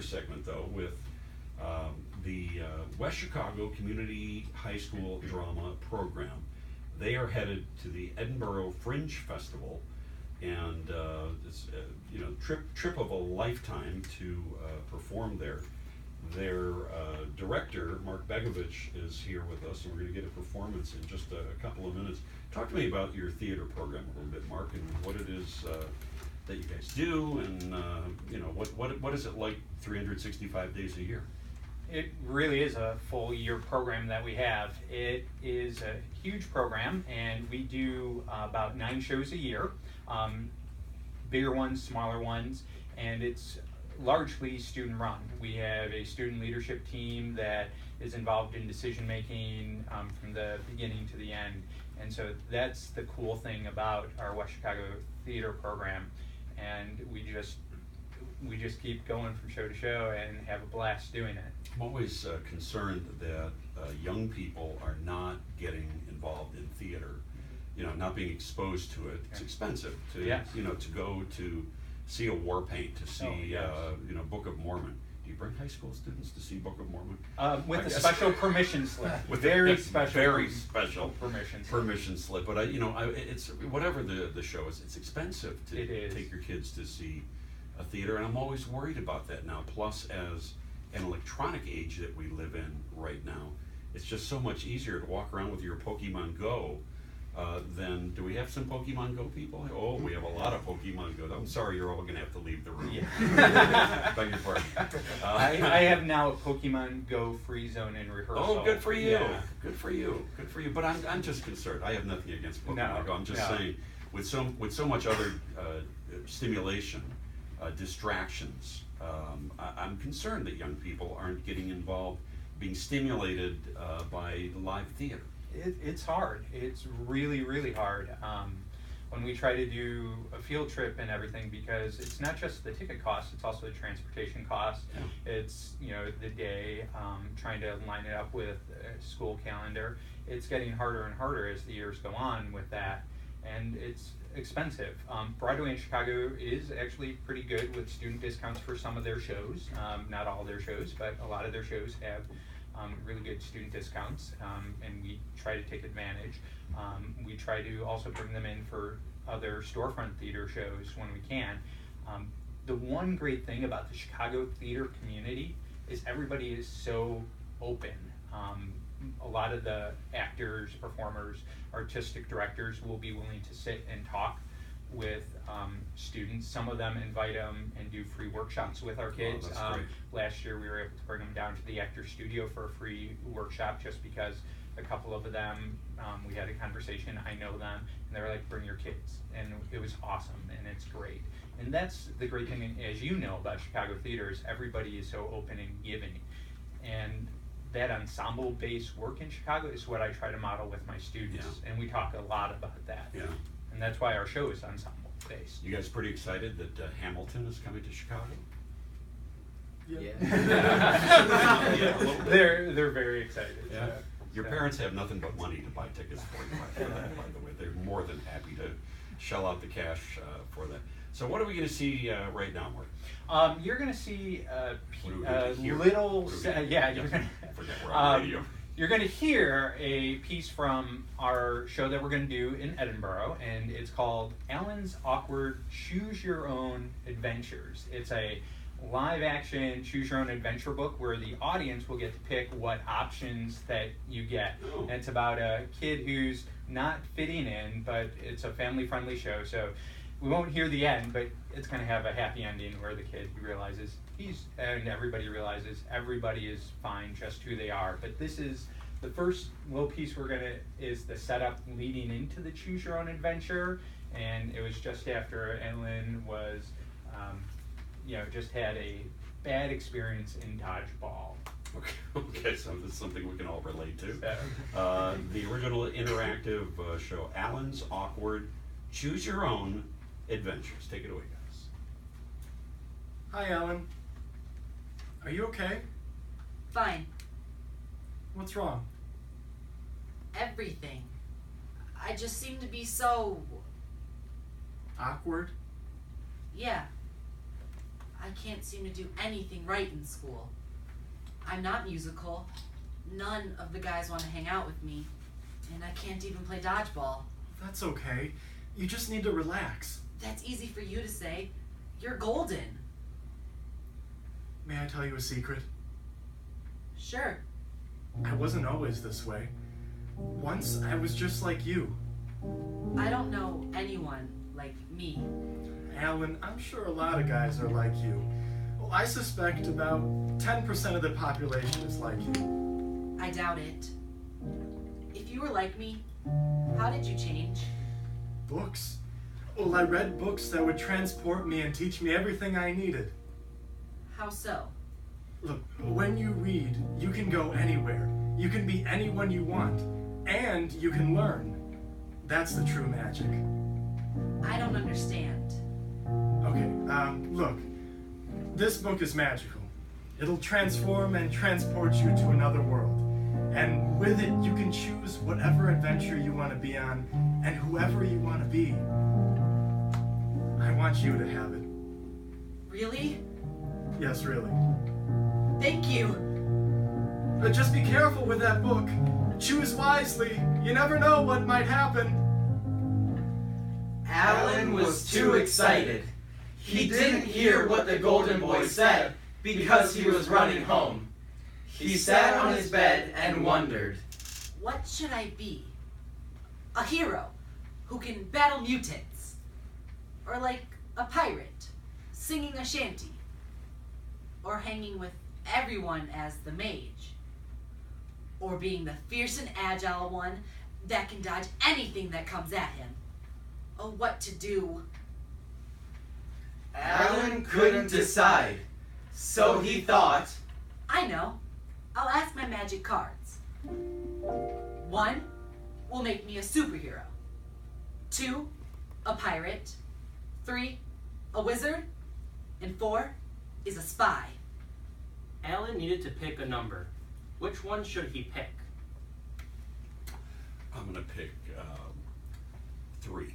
segment though with the West Chicago Community High School Drama Program. They are headed to the Edinburgh Fringe Festival, and it's trip of a lifetime to perform there. Their director, Mark Begovich, is here with us, and we're going to get a performance in just a couple of minutes. Talk to me about your theater program a little bit, Mark, and what it is that you guys do, and what is it like 365 days a year? It really is a full year program that we have. It is a huge program, and we do about 9 shows a year, bigger ones, smaller ones, and it's largely student run. We have a student leadership team that is involved in decision making from the beginning to the end, and so that's the cool thing about our West Chicago theater program, and we just keep going from show to show and have a blast doing it. I'm always concerned that young people are not getting involved in theater, not being exposed to it. It's expensive to, Yes. To go to see a war paint, to see, yes. Book of Mormon. Do you bring high school students to see Book of Mormon? With a special permission slip. With very special permission slip. But it's whatever the show is. It's expensive to take your kids to see a theater, and I'm always worried about that now. Plus, as an electronic age that we live in right now, it's just so much easier to walk around with your Pokemon Go than, do we have some Pokemon Go people? Oh, we have a lot of Pokemon Go. I'm sorry, you're all gonna have to leave the room. Yeah. Beg your pardon. I have now a Pokemon Go free zone in rehearsal. Oh, good for you. Yeah. Good for you. Good for you. But I'm just concerned. I have nothing against Pokemon Go. I'm just saying, with so much other stimulation, distractions, I'm concerned that young people aren't getting involved, being stimulated by live theater. It's hard. It's really, really hard. When we try to do a field trip and everything, because it's not just the ticket cost, it's also the transportation cost. Yeah. It's the day, trying to line it up with a school calendar. It's getting harder and harder as the years go on with that, and it's expensive. Broadway in Chicago is actually pretty good with student discounts for some of their shows. Not all their shows, but a lot of their shows have really good student discounts, and we try to take advantage. We try to also bring them in for other storefront theater shows when we can. The one great thing about the Chicago theater community is everybody is so open. A lot of the actors, performers, artistic directors will be willing to sit and talk with students. Some of them invite them and do free workshops with our kids. Oh, that's great. Last year we were able to bring them down to the Actors Studio for a free workshop just because a couple of them, we had a conversation, I know them, and they were like, bring your kids. And it was awesome, and it's great. And that's the great thing, as you know, about Chicago theaters, everybody is so open and giving. And that ensemble-based work in Chicago is what I try to model with my students, and we talk a lot about that. Yeah. And that's why our show is ensemble-based. You guys pretty excited that Hamilton is coming to Chicago? Yeah. Yeah, They're very excited. Yeah. Your parents have nothing but money to buy tickets for you, for that, by the way. They're more than happy to shell out the cash for that. So what are we going to see right now, Mark? You're going to see You're going to hear a piece from our show that we're going to do in Edinburgh, and it's called Alan's Awkward Choose Your Own Adventures. It's a live action choose your own adventure book where the audience will get to pick what options that you get. Oh. And it's about a kid who's not fitting in, but it's a family friendly show, so we won't hear the end, but it's going to have a happy ending where the kid realizes and everybody realizes everybody is fine just who they are. But this is the first little piece is the setup leading into the choose your own adventure, and it was just after Ellen was just had a bad experience in dodgeball. Okay, so this is something we can all relate to. The original interactive show, Alan's Awkward Choose Your Own Adventures. Take it away, guys. Hi, Alan. Are you okay? Fine. What's wrong? Everything. I just seem to be so... Awkward? Yeah. I can't seem to do anything right in school. I'm not musical. None of the guys want to hang out with me. And I can't even play dodgeball. That's okay. You just need to relax. That's easy for you to say. You're golden. May I tell you a secret? Sure. I wasn't always this way. Once I was just like you. I don't know anyone like me. Alan, I'm sure a lot of guys are like you. Well, I suspect about 10% of the population is like you. I doubt it. If you were like me, how did you change? Books. Well, I read books that would transport me and teach me everything I needed. How so? Look, when you read, you can go anywhere. You can be anyone you want. And you can learn. That's the true magic. I don't understand. Okay, look. This book is magical. It'll transform and transport you to another world. And with it, you can choose whatever adventure you want to be on and whoever you want to be. I want you to have it. Really? Yes, really. Thank you. But just be careful with that book. Choose wisely. You never know what might happen. Alan was too excited. He didn't hear what the Golden Boy said because he was running home. He sat on his bed and wondered. What should I be? A hero who can battle mutants? Or like a pirate singing a shanty? Or hanging with everyone as the mage? Or being the fierce and agile one that can dodge anything that comes at him? Oh, what to do? Alan couldn't decide, so he thought, I know. I'll ask my magic cards. 1 will make me a superhero. 2, a pirate. 3, a wizard. And 4 is a spy. Alan needed to pick a number. Which one should he pick? I'm gonna pick 3.